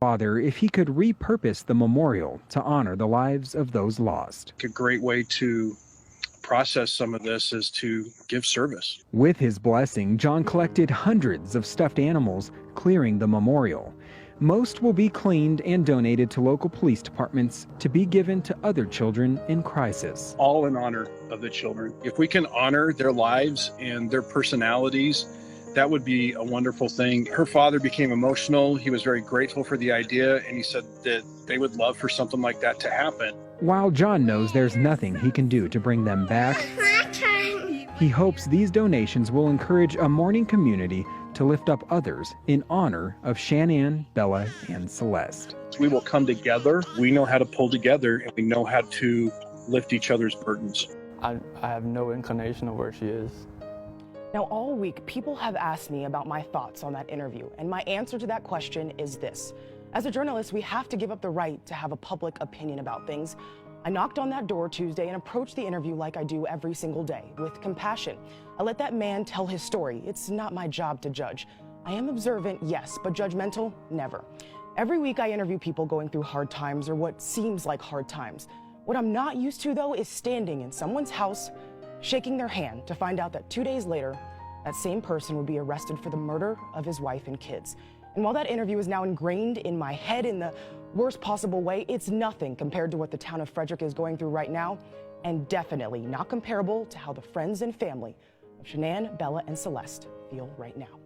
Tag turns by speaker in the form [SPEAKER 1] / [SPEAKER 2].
[SPEAKER 1] Father if he could repurpose the memorial to honor the lives of those lost.
[SPEAKER 2] A great way to process some of this is to give service.
[SPEAKER 1] With his blessing, John collected hundreds of stuffed animals, clearing the memorial. Most will be cleaned and donated to local police departments to be given to other children in crisis.
[SPEAKER 2] All in honor of the children. If we can honor their lives and their personalities, that would be a wonderful thing. Her father became emotional. He was very grateful for the idea, and he said that they would love for something like that to happen.
[SPEAKER 1] While John knows there's nothing he can do to bring them back, he hopes these donations will encourage a mourning community to lift up others in honor of Shanann, Bella, and Celeste.
[SPEAKER 2] We will come together. We know how to pull together, and we know how to lift each other's burdens.
[SPEAKER 3] I have no inclination of where she is.
[SPEAKER 4] Now, all week, people have asked me about my thoughts on that interview, and my answer to that question is this. As a journalist, we have to give up the right to have a public opinion about things. I knocked on that door Tuesday and approached the interview like I do every single day, with compassion. I let that man tell his story. It's not my job to judge. I am observant, yes, but judgmental, never. Every week I interview people going through hard times or what seems like hard times. What I'm not used to, though, is standing in someone's house, shaking their hand to find out that 2 days later, that same person would be arrested for the murder of his wife and kids. And while that interview is now ingrained in my head in the worst possible way, it's nothing compared to what the town of Frederick is going through right now, and definitely not comparable to how the friends and family of Shanann, Bella, and Celeste feel right now.